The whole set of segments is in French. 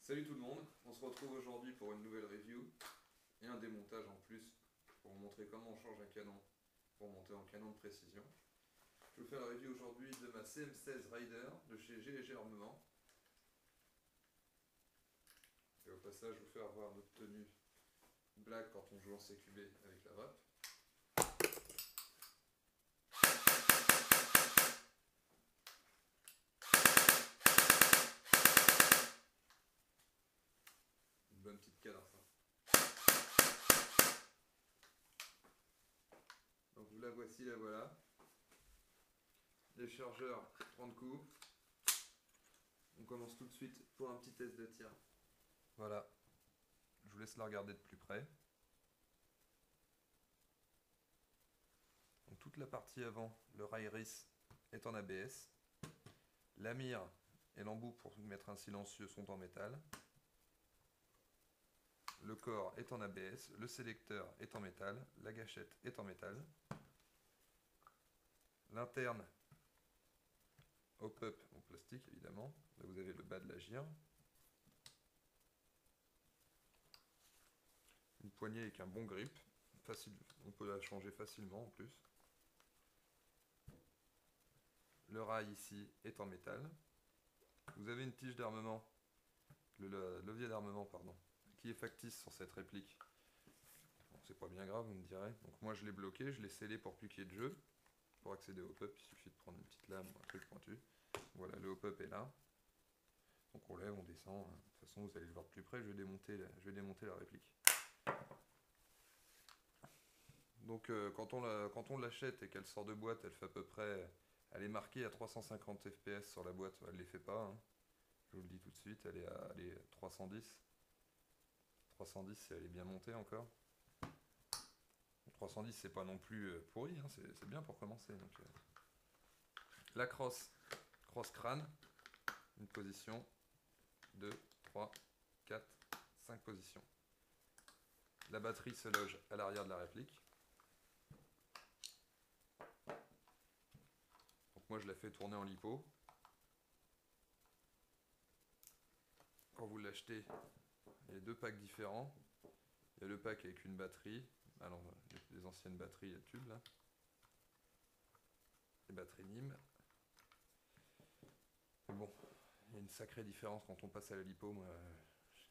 Salut tout le monde, on se retrouve aujourd'hui pour une nouvelle review et un démontage en plus pour vous montrer comment on change un canon pour monter en canon de précision. Je vais vous faire la review aujourd'hui de ma CM16 Rider de chez G&G Armement. Et au passage, je vais vous faire voir notre tenue black quand on joue en CQB avec la vape. Une bonne petite cadence. Donc la voici, la voilà. Les chargeurs, 30 coups. On commence tout de suite pour un petit test de tir. Voilà, je vous laisse la regarder de plus près. Donc toute la partie avant, le rail-ris est en ABS. La mire et l'embout pour mettre un silencieux sont en métal. Le corps est en ABS, le sélecteur est en métal, la gâchette est en métal. L'interne au pop en plastique évidemment. Là vous avez le bas de la gire. Une poignée avec un bon grip. Facile, on peut la changer facilement en plus. Le rail ici est en métal. Vous avez une tige d'armement, le levier d'armement pardon, qui est factice sur cette réplique. Bon, c'est pas bien grave, vous me direz. Donc moi je l'ai bloqué, je l'ai scellé pour plus qu'il y ait de jeu. Pour accéder au pop, il suffit de prendre une petite lame ou un truc pointu. Voilà, le hop-up est là. Donc on lève, on descend. De toute façon, vous allez le voir de plus près, je vais démonter la réplique. Donc quand on l'achète et qu'elle sort de boîte, elle fait à peu près... Elle est marquée à 350 fps sur la boîte, elle ne les fait pas. Hein. Je vous le dis tout de suite, elle est à 310. 310 si elle est bien montée encore. 310 c'est pas non plus pourri, hein, c'est bien pour commencer. Donc, la crosse crâne, une position, 2, 3, 4, 5 positions. La batterie se loge à l'arrière de la réplique. Donc moi je la fais tourner en lipo. Quand vous l'achetez, il y a deux packs différents. Il y a le pack avec une batterie, alors les anciennes batteries à tube là. Les batteries NIM. Mais bon, il y a une sacrée différence quand on passe à la lipo, moi,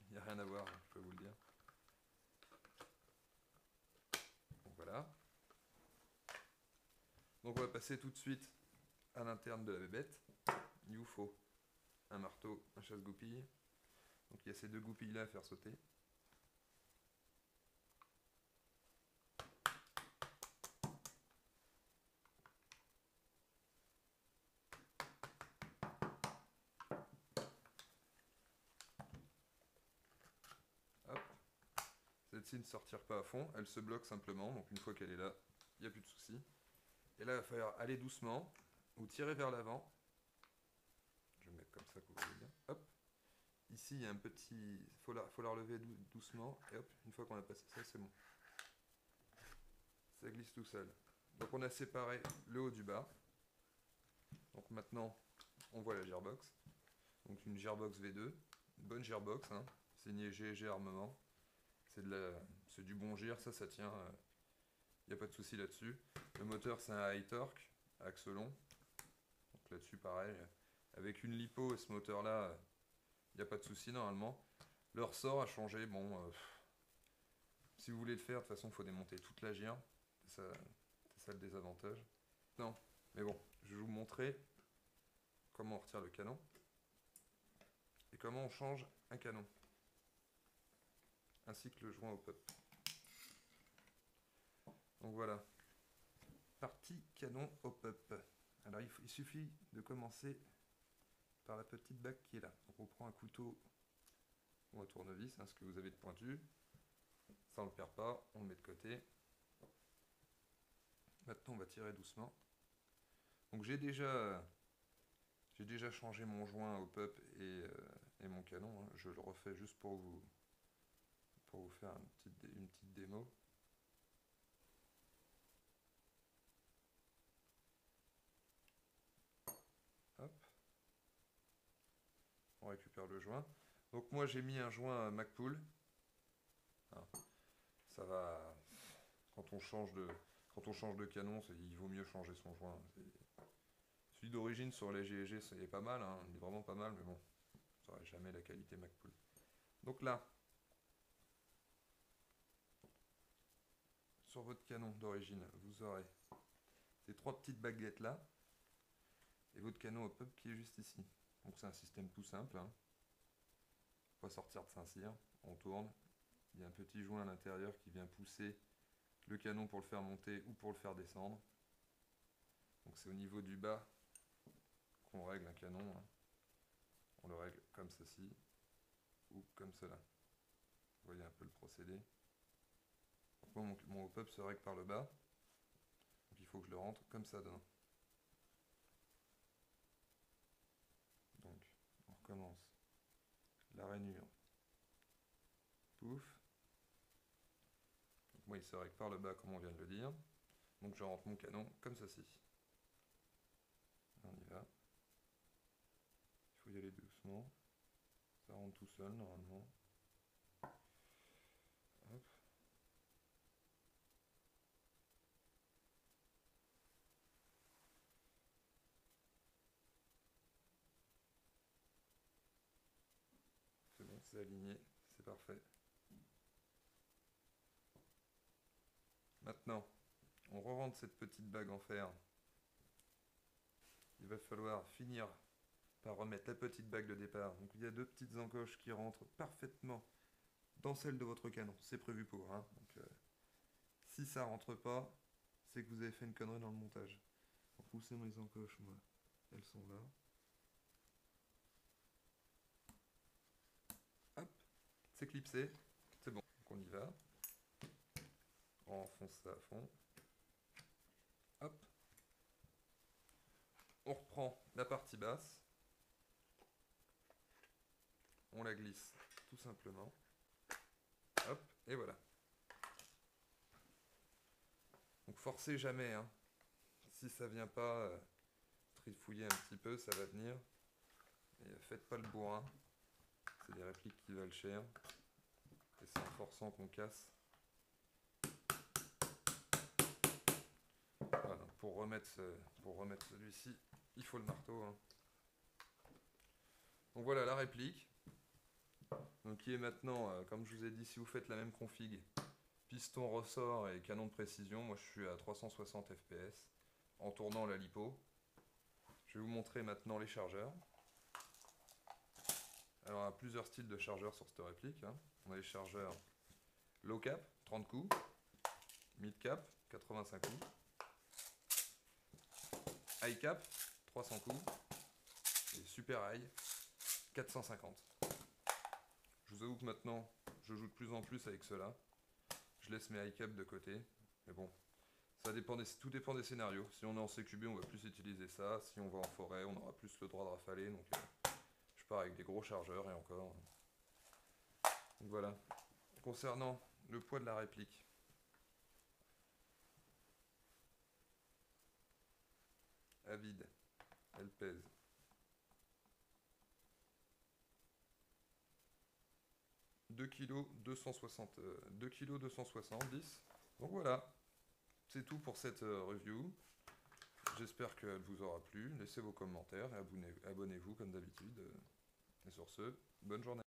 il n'y a rien à voir, je peux vous le dire. Donc voilà. Donc on va passer tout de suite à l'interne de la bébête. Il vous faut un marteau, un chasse-goupille. Donc il y a ces deux goupilles là à faire sauter. Hop. Celle-ci ne sortira pas à fond, elle se bloque simplement, donc une fois qu'elle est là, il n'y a plus de souci. Et là il va falloir aller doucement, ou tirer vers l'avant. Je vais mettre comme ça que vous voyez bien. Hop. Ici il y a un petit... Il faut la relever doucement, et hop, une fois qu'on a passé ça, c'est bon. Ça glisse tout seul. Donc on a séparé le haut du bas. Donc maintenant, on voit la gearbox. Donc une gearbox V2, une bonne gearbox, hein, signée G&G Armement. C'est du bon gir, ça tient, il n'y a pas de souci là-dessus. Le moteur c'est un high torque, axe long. Donc là-dessus pareil, avec une lipo et ce moteur là, il n'y a pas de souci normalement. Le ressort a changé, bon, si vous voulez le faire, de toute façon il faut démonter toute la gire, c'est ça le désavantage. Non, mais bon, je vais vous montrer comment on retire le canon et comment on change un canon, ainsi que le joint au pop. Donc voilà, partie canon au pop. Alors il suffit de commencer par la petite bague qui est là. Donc on prend un couteau ou un tournevis, hein, ce que vous avez de pointu. Ça on ne le perd pas, on le met de côté. Maintenant on va tirer doucement. Donc j'ai déjà changé mon joint au pop et mon canon. Hein. Je le refais juste pour vous faire une petite démo. Hop. On récupère le joint. Donc moi j'ai mis un joint Magpul. Hein, ça va, quand on change de canon, il vaut mieux changer son joint. Celui d'origine sur les GEG, c'est pas mal, hein, il est vraiment pas mal, mais bon, ça n'aurait jamais la qualité Magpul. Donc là, sur votre canon d'origine, vous aurez ces 3 petites baguettes là, et votre canon hop-up qui est juste ici. Donc c'est un système tout simple, hein. Pas sortir de Saint-Cyr, on tourne, il y a un petit joint à l'intérieur qui vient pousser le canon pour le faire monter ou pour le faire descendre. Donc c'est au niveau du bas qu'on règle un canon, hein. On le règle comme ceci ou comme cela. Vous voyez un peu le procédé. Donc moi, mon hop-up se règle par le bas, donc il faut que je le rentre comme ça dedans. Donc on recommence. La rainure. Pouf. Donc moi il se règle par le bas comme on vient de le dire. Donc je rentre mon canon comme ceci. On y va. Il faut y aller doucement. Ça rentre tout seul normalement. Hop. C'est bon, c'est aligné, c'est parfait. Maintenant, on re-rentre cette petite bague en fer. Il va falloir finir par remettre la petite bague de départ. Donc il y a 2 petites encoches qui rentrent parfaitement dans celle de votre canon. C'est prévu pour. Hein. Donc, si ça rentre pas, c'est que vous avez fait une connerie dans le montage. Donc, où sont mes encoches, moi? Elles sont là. Hop, c'est clipsé. C'est bon. Donc on y va. On enfonce ça à fond. Hop. On reprend la partie basse. On la glisse tout simplement. Hop, et voilà. Donc forcez jamais, hein. Si ça vient pas, trifouiller un petit peu, ça va venir. Et faites pas le bourrin. C'est des répliques qui valent cher. Et c'est en forçant qu'on casse. Voilà, donc pour remettre celui-ci, il faut le marteau, hein. Donc voilà la réplique. Donc qui est maintenant, comme je vous ai dit, si vous faites la même config, piston, ressort et canon de précision, moi je suis à 360 fps en tournant la lipo. Je vais vous montrer maintenant les chargeurs. Alors on a plusieurs styles de chargeurs sur cette réplique, hein. On a les chargeurs low cap, 30 coups, mid cap, 85 coups, high cap, 300 coups, et super high, 450. Je vous avoue que maintenant, je joue de plus en plus avec cela. Je laisse mes high cap de côté, mais bon, tout dépend des scénarios. Si on est en CQB, on va plus utiliser ça. Si on va en forêt, on aura plus le droit de rafaler. Donc je pars avec des gros chargeurs et encore. Donc voilà. Concernant le poids de la réplique. À vide, elle pèse 2 kg 270. Donc voilà, c'est tout pour cette review. J'espère qu'elle vous aura plu. Laissez vos commentaires et abonnez-vous comme d'habitude. Et sur ce, bonne journée.